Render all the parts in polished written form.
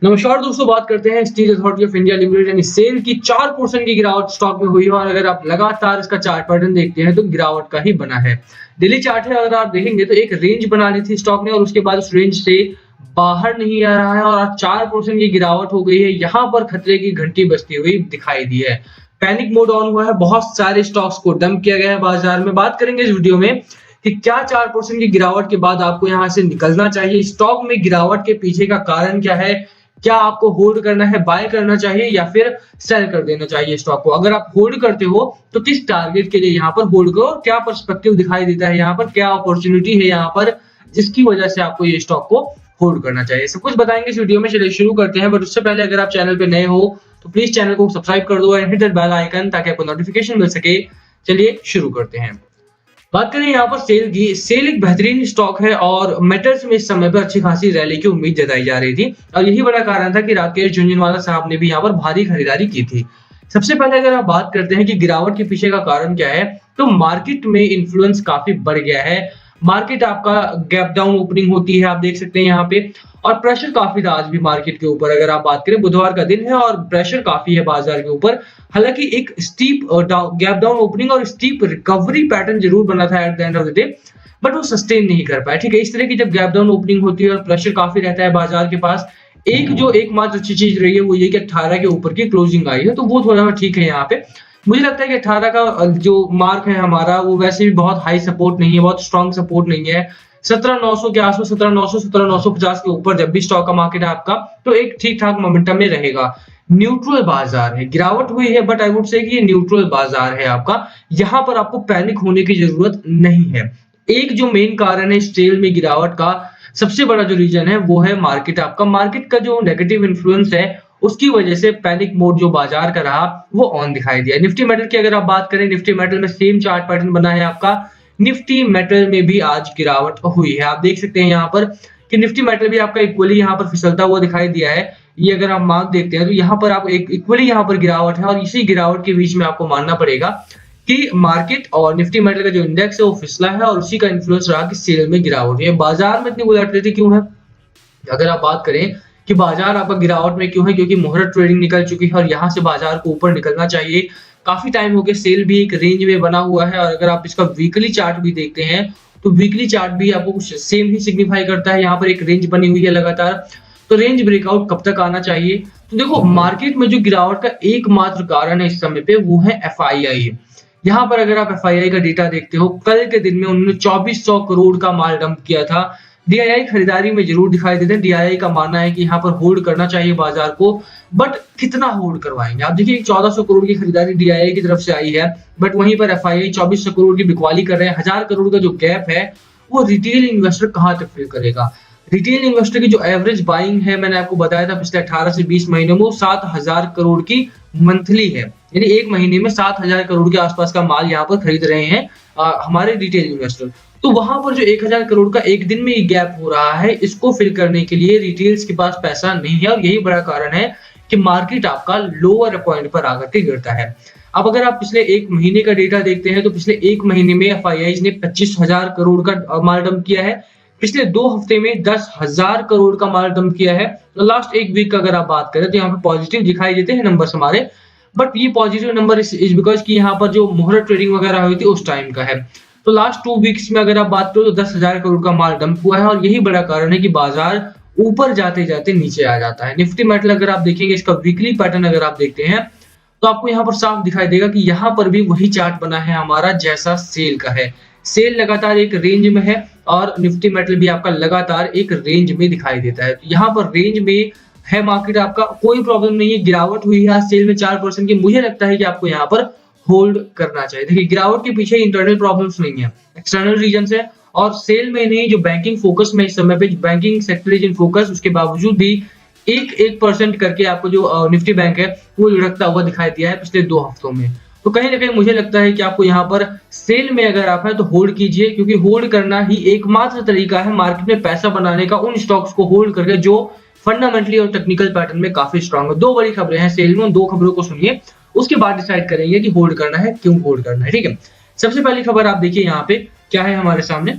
नमस्कार दोस्तों, बात करते हैं steel authority of India limited यानी सेल की 4% की गिरावट स्टॉक में हुई है। और अगर आप लगातार इसका चार्ट पैटर्न देखते हैं तो गिरावट का ही बना है। डेली चार्ट है, अगर आप देखेंगे तो एक रेंज बना ली थी स्टॉक ने और उसके बाद उस रेंज से बाहर नहीं आ रहा है और आज 4% की गिरावट हो गई है। यहाँ पर खतरे की घंटी बजती हुई दिखाई दी है। पैनिक मोड ऑन हुआ है, बहुत सारे स्टॉक्स को डंप किया गया है बाजार में। बात करेंगे इस वीडियो में कि क्या 4% की गिरावट के बाद आपको यहाँ से निकलना चाहिए, स्टॉक में गिरावट के पीछे का कारण क्या है, क्या आपको होल्ड करना है, बाय करना चाहिए या फिर सेल कर देना चाहिए स्टॉक को। अगर आप होल्ड करते हो तो किस टारगेट के लिए यहाँ पर होल्ड करो, क्या पर्सपेक्टिव दिखाई देता है यहाँ पर, क्या अपॉर्चुनिटी है यहाँ पर जिसकी वजह से आपको ये स्टॉक को होल्ड करना चाहिए, सब कुछ बताएंगे इस वीडियो में। चलिए शुरू करते हैं। बट उससे पहले अगर आप चैनल पे नए हो तो प्लीज चैनल को सब्सक्राइब कर दो and hit that bell icon ताकि आपको नोटिफिकेशन मिल सके। चलिए शुरू करते हैं। बात करें यहाँ पर सेल की। सेल एक बेहतरीन स्टॉक है और मेटल्स में इस समय पर अच्छी खासी रैली की उम्मीद जताई जा रही थी और यही बड़ा कारण था कि राकेश झुनझुनवाला साहब ने भी यहाँ पर भारी खरीदारी की थी। सबसे पहले अगर आप बात करते हैं कि गिरावट के पीछे का कारण क्या है, तो मार्केट में इन्फ्लुएंस काफी बढ़ गया है। मार्केट आपका गैप डाउन ओपनिंग होती है, आप देख सकते हैं यहाँ पे, और प्रेशर काफी था आज भी मार्केट के ऊपर। अगर आप बात करें, बुधवार का दिन है और प्रेशर काफी है बाजार के ऊपर। हालांकि एक स्टीप गैप डाउन ओपनिंग और स्टीप रिकवरी पैटर्न जरूर बना था at the end of the day, but वो सस्टेन नहीं कर पाया। ठीक है, इस तरह की जब गैप डाउन ओपनिंग होती है और प्रेशर काफी रहता है बाजार के पास, एकमात्र अच्छी चीज रही है वो ये कि 18 के ऊपर की क्लोजिंग आई है, तो वो थोड़ा ठीक है यहाँ पे। मुझे लगता है कि 18 का जो मार्क है हमारा, वो वैसे भी बहुत हाई सपोर्ट नहीं है, बहुत स्ट्रॉन्ग सपोर्ट नहीं है। 17,900 के आसपास, 17,900 17,950 के ऊपर जब भी स्टॉक का मार्केट है आपका, तो एक ठीक ठाक मोमेंटम में रहेगा। न्यूट्रल बाजार है, गिरावट हुई है बट आई वुड से कि ये न्यूट्रल बाजार है आपका। यहाँ पर आपको पैनिक होने की जरूरत नहीं है। एक जो मेन कारण है सेल में गिरावट का, सबसे बड़ा जो रीजन है वो है मार्केट। आपका मार्केट का जो नेगेटिव इन्फ्लुएंस है उसकी वजह से पैनिक मोड जो बाजार का रहा वो ऑन दिखाई दिया। निफ्टी मेटल की अगर आप बात करें, निफ्टी मेटल में सेम चार्ट पैटर्न बना है आपका। निफ्टी मेटल में भी आज गिरावट हुई है। आप देख सकते हैं यहाँ पर कि निफ्टी मेटल भी आपका इक्वली यहाँ पर फिसलता हुआ दिखाई दिया है। ये अगर आप मार्क देखते हैं तो यहाँ पर आप एक इक्वली यहाँ पर गिरावट है और इसी गिरावट के बीच में आपको मानना पड़ेगा कि मार्केट और निफ्टी मेटल का जो इंडेक्स है वो फिसला है और उसी का इन्फ्लुएंस रहा कि सेल में गिरावट है। बाजार में इतनी वोलेटिलिटी क्यों है? अगर आप बात करें कि बाजार आपका गिरावट में क्यों है, क्योंकि मुहूर्त ट्रेडिंग निकल चुकी है और यहाँ से बाजार को ऊपर निकलना चाहिए। काफी टाइम हो गया, सेल भी एक रेंज में बना हुआ है और अगर आप इसका वीकली चार्ट भी देखते हैं तो वीकली चार्ट भी आपको कुछ सेम ही सिग्निफाई करता है। यहाँ पर एक रेंज बनी हुई है लगातार, तो रेंज ब्रेकआउट कब तक आना चाहिए? तो देखो, मार्केट में जो गिरावट का एकमात्र कारण है इस समय पे वो है एफआईआई। यहाँ पर अगर आप एफआईआई का डेटा देखते हो, कल के दिन में उन्होंने 2400 करोड़ का माल डंप किया था। डीआईआई खरीदारी में जरूर दिखाई देते हैं। डीआईआई का मानना है कि यहाँ पर होल्ड करना चाहिए बाजार को, बट कितना होल्ड करवाएंगे? आप देखिए 1400 करोड़ की खरीदारी डीआईआई की तरफ से आई है, बट वहीं पर एफआईआई 2400 करोड़ की बिकवाली कर रहे हैं। 1000 करोड़ का जो गैप है वो रिटेल इन्वेस्टर कहाँ तक फिल करेगा? रिटेल इन्वेस्टर की जो एवरेज बाइंग है, मैंने आपको बताया था पिछले 18 से 20 महीनों में, 7000 करोड़ की मंथली है। यानी एक महीने में 7000 करोड़ के आसपास का माल यहाँ पर खरीद रहे हैं हमारे रिटेल इन्वेस्टर। तो वहां पर जो 1000 करोड़ का एक दिन में गैप हो रहा है, इसको फिल करने के लिए रिटेल्स के पास पैसा नहीं है और यही बड़ा कारण है कि मार्केट आपका लोअर पॉइंट पर आकर के गिरता है। अब अगर आप पिछले एक महीने का डेटा देखते हैं तो पिछले एक महीने में एफआईआई ने 25,000 करोड़ का माल डंप किया है। पिछले 2 हफ्ते में 10,000 करोड़ का माल डंप किया है। तो लास्ट एक वीक का अगर आप बात करें तो यहाँ पे पॉजिटिव दिखाई देते हैं नंबर्स हमारे, बट ये पॉजिटिव नंबर इज बिकॉज कि यहाँ पर जो मुहूर्त ट्रेडिंग वगैरह हुई थी उस टाइम का है। तो लास्ट 2 वीक्स में अगर आप बात करो तो 10,000 करोड़ का माल डंप हुआ है और यही बड़ा कारण है कि बाजार ऊपर जाते जाते नीचे आ जाता है। निफ्टी मेटल अगर आप देखेंगे, इसका वीकली पैटर्न अगर आप देखते हैं तो आपको यहाँ पर साफ दिखाई देगा कि यहाँ पर भी वही चार्ट बना है हमारा जैसा सेल का है। सेल लगातार एक रेंज में है और निफ्टी मेटल भी आपका लगातार एक रेंज में दिखाई देता है। यहाँ पर रेंज में है मार्केट, आपका कोई प्रॉब्लम नहीं है। गिरावट हुई है सेल में 4% की, मुझे लगता है कि आपको यहाँ पर होल्ड करना चाहिए। देखिए, गिरावट के पीछे इंटरनल प्रॉब्लम्स नहीं है, एक्सटर्नल रीजंस है और सेल में नहीं, जो बैंकिंग फोकस में इस समय पे banking sector is in focus, उसके बावजूद भी 1% करके आपको जो निफ्टी बैंक है वो लुढ़कता हुआ दिखाई दिया है पिछले 2 हफ्तों में। तो कहीं ना कहीं मुझे लगता है कि आपको यहाँ पर सेल में अगर आप है तो होल्ड कीजिए, क्योंकि होल्ड करना ही एकमात्र तरीका है मार्केट में पैसा बनाने का, उन स्टॉक्स को होल्ड करके जो फंडामेंटली और टेक्निकल पैटर्न में काफी स्ट्रांग है। 2 बड़ी खबरें हैं सेल में, उन 2 खबरों को सुनिए, उसके बाद डिसाइड करेंगे कि होल्ड करना है, क्यों होल्ड करना है। ठीक है, सबसे पहली खबर आप देखिए यहाँ पे क्या है हमारे सामने।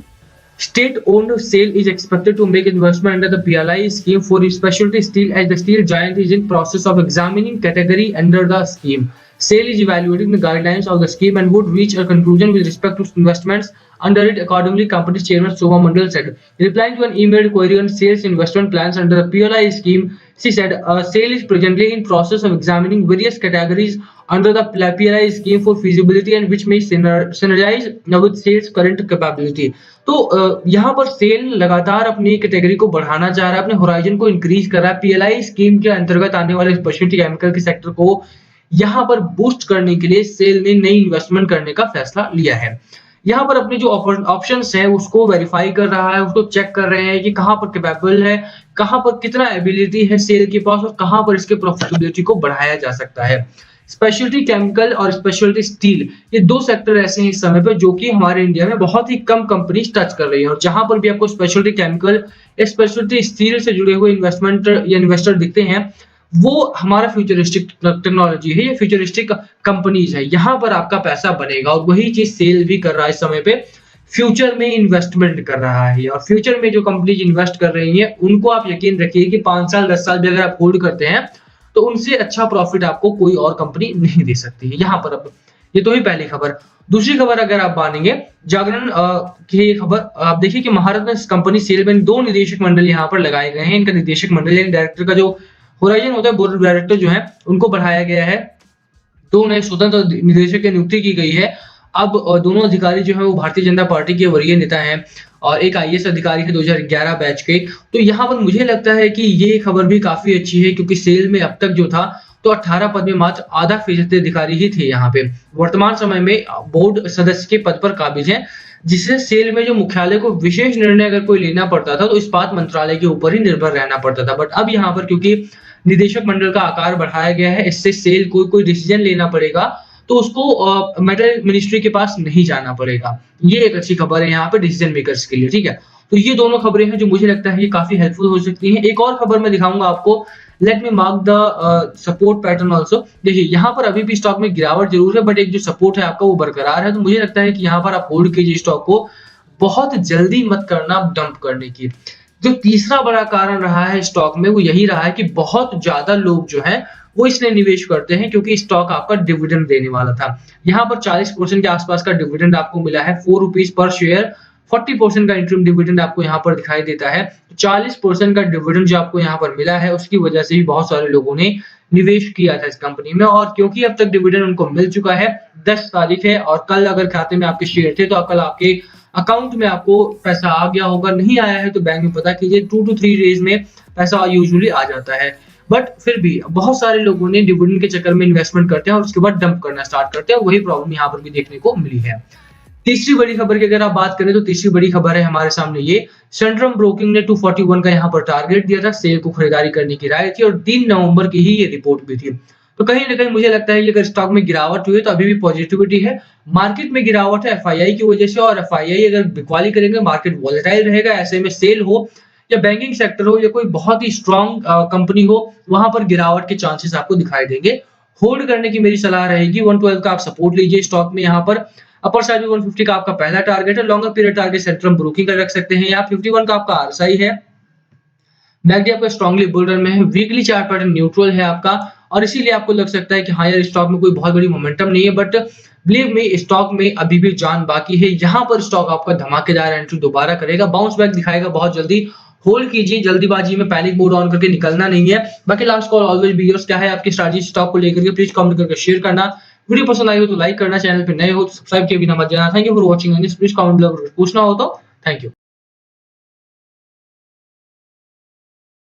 State owned SAIL is expected to make investment under the PLI scheme for specialty steel as the steel giant is in process of examining category under the scheme. SAIL is evaluating the guidelines of the scheme and would reach a conclusion with respect to investments under it. Accordingly, company chairman Shobha Mandal said, replying to an emailed query on SAIL's investment plans under the PLI scheme, she said, SAIL is presently in process of examining various categories under the PLI scheme for feasibility and which may synergize with SAIL's current capability. तो यहाँ पर cell लगातार अपनी category को बढ़ाना चाह रहा है, अपने होराइजन को इंक्रीज कर रहा है। पीएलआई स्कीम के अंतर्गत आने वाले स्पेशलिटी केमिकल के सेक्टर को यहाँ पर बूस्ट करने के लिए सेल ने नई इन्वेस्टमेंट करने का फैसला लिया है। यहाँ पर अपने जो ऑप्शंस है उसको वेरीफाई कर रहा है, उसको चेक कर रहे हैं कि कहाँ पर कैपेबल है, कहाँ पर कितना एबिलिटी है सेल के पास और कहाँ पर इसके प्रॉफिटेबिलिटी को बढ़ाया जा सकता है। स्पेशलिटी केमिकल और स्पेशलिटी स्टील, ये दो सेक्टर ऐसे हैं इस समय पे जो कि हमारे इंडिया में बहुत ही कम कंपनी टच कर रही है, और जहां पर भी आपको स्पेशलिटी केमिकल या स्पेशलिटी स्टील से जुड़े हुए इन्वेस्टमेंट या इन्वेस्टर दिखते हैं, वो हमारा फ्यूचरिस्टिक टेक्नोलॉजी है, ये फ्यूचरिस्टिक कंपनीज है, यहाँ पर आपका पैसा बनेगा। और वही चीज सेल भी कर रहा है इस समय पे, फ्यूचर में इन्वेस्टमेंट कर रहा है। और फ्यूचर में जो कंपनीज इन्वेस्ट कर रही है उनको आप यकीन रखिए कि 5 साल 10 साल भी अगर आप होल्ड करते हैं तो उनसे अच्छा प्रॉफिट आपको कोई और कंपनी नहीं दे सकती है। यहाँ पर अब ये तो ही पहली खबर। दूसरी खबर अगर आप मानेंगे जागरण की ये खबर, आप देखिए कि महारत्न में कंपनी सेल में 2 निदेशक मंडल यहाँ पर लगाए गए हैं। इनका निदेशक मंडल यानी डायरेक्टर का जो होराइजन होता है, बोर्ड ऑफ डायरेक्टर जो है उनको बढ़ाया गया है। 2 नए स्वतंत्र निदेशक की नियुक्ति की गई है। अब दोनों अधिकारी जो है वो भारतीय जनता पार्टी के वरीय नेता हैं और एक आईएएस अधिकारी है 2011 बैच के। तो यहाँ पर मुझे लगता है कि ये खबर भी काफी अच्छी है, क्योंकि सेल में अब तक जो था तो 18 पद में मात्र आधा फीसदी अधिकारी ही थे यहाँ पे। वर्तमान समय में बोर्ड सदस्य के पद पर काबिज हैं, जिससे सेल में जो मुख्यालय को विशेष निर्णय अगर कोई लेना पड़ता था तो इस्पात मंत्रालय के ऊपर ही निर्भर रहना पड़ता था। बट अब यहाँ पर क्योंकि निदेशक मंडल का आकार बढ़ाया गया है, इससे सेल कोई डिसीजन लेना पड़ेगा तो उसको मेटल मिनिस्ट्री के पास नहीं जाना पड़ेगा। ये एक अच्छी खबर है यहाँ पे डिसीजन मेकर्स के लिए, ठीक है। तो ये दोनों खबरें हैं जो मुझे लगता है ये काफी हेल्पफुल हो सकती हैं। एक और खबर मैं दिखाऊंगा आपको, let me mark the support pattern also. देखिए यहाँ पर अभी भी स्टॉक में गिरावट जरूर है, बट एक जो सपोर्ट है आपका वो बरकरार है। तो मुझे लगता है कि यहाँ पर आप होल्ड कीजिए स्टॉक को, बहुत जल्दी मत करना डंप करने की। जो तीसरा बड़ा कारण रहा है स्टॉक में वो यही रहा है कि बहुत ज्यादा लोग जो है वो इसलिए निवेश करते हैं क्योंकि स्टॉक आपका डिविडेंड देने वाला था। यहाँ पर 40% के आसपास का डिविडेंड आपको मिला है, 4 रुपीज पर शेयर। 40% का इंटरिम डिविडेंड आपको यहाँ पर दिखाई देता है। 40% का डिविडेंड जो आपको यहाँ पर मिला है उसकी वजह से भी बहुत सारे लोगों ने निवेश किया था इस कंपनी में। और क्योंकि अब तक डिविडेंड उनको मिल चुका है, 10 तारीख है और कल अगर खाते में आपके शेयर थे तो कल आपके अकाउंट में आपको पैसा आ गया होगा। नहीं आया है तो बैंक में पता कीजिए, 2 to 3 डेज में पैसा यूजुअली आ जाता है। बट फिर भी बहुत सारे लोगों ने डिविडेंड के चक्कर में इन्वेस्टमेंट करते हैं और उसके बाद डंप करना स्टार्ट करते हैं, वही प्रॉब्लम यहाँ पर भी देखने को मिली है। तीसरी बड़ी खबर की अगर आप बात करें तो तीसरी बड़ी खबर है हमारे सामने ये, सेंट्रम ब्रोकिंग ने 241 का यहाँ पर टारगेट दिया था, सेल को खरीदारी करने की राय थी और 3 नवंबर की ही ये रिपोर्ट भी थी। तो कहीं ना कहीं मुझे लगता है कि अगर स्टॉक में गिरावट हुई है तो अभी भी पॉजिटिविटी है। मार्केट में गिरावट है एफआईआई की वजह से, और एफआईआई अगर बिकवाली करेंगे मार्केट वॉलेटाइल रहेगा। ऐसे में सेल हो या बैंकिंग सेक्टर हो या कोई बहुत ही स्ट्रॉन्ग कंपनी हो, वहां पर गिरावट के चांसेस आपको दिखाई देंगे। होल्ड करने की मेरी सलाह रहेगी, 112 का आप सपोर्ट लीजिए स्टॉक में। यहाँ पर अपर साइड में 150 का आपका पहला टारगेट है, longer period target Centrum broking का रख सकते हैं। यहाँ 51 का आपका आरएसआई है। मैकडी आपका स्ट्रांगली बुल रन में है, वीकली चार्ट पैटर्न न्यूट्रल है आपका, और इसीलिए आपको लग सकता है कि हाँ यार स्टॉक में कोई बहुत बड़ी मोमेंटम नहीं है। बट बिलीव मी, स्टॉक में अभी भी जान बाकी है। यहाँ पर स्टॉक आपका धमाकेदार एंट्री दोबारा करेगा, बाउंस बैक दिखाएगा बहुत जल्दी। होल्ड कीजिए, जल्दीबाजी में पैनिक मोड ऑन करके निकलना नहीं है। बाकी last call always be yours. क्या है आपकी स्ट्रैटेजी स्टॉक को लेकर के, प्लीज कमेंट करके शेयर करना। वीडियो पसंद आई हो तो लाइक करना, चैनल पे नए हो तो सब्सक्राइब किए बिना मत जाना। Thank you for watching. Please comment पूछना हो तो थैंक यू।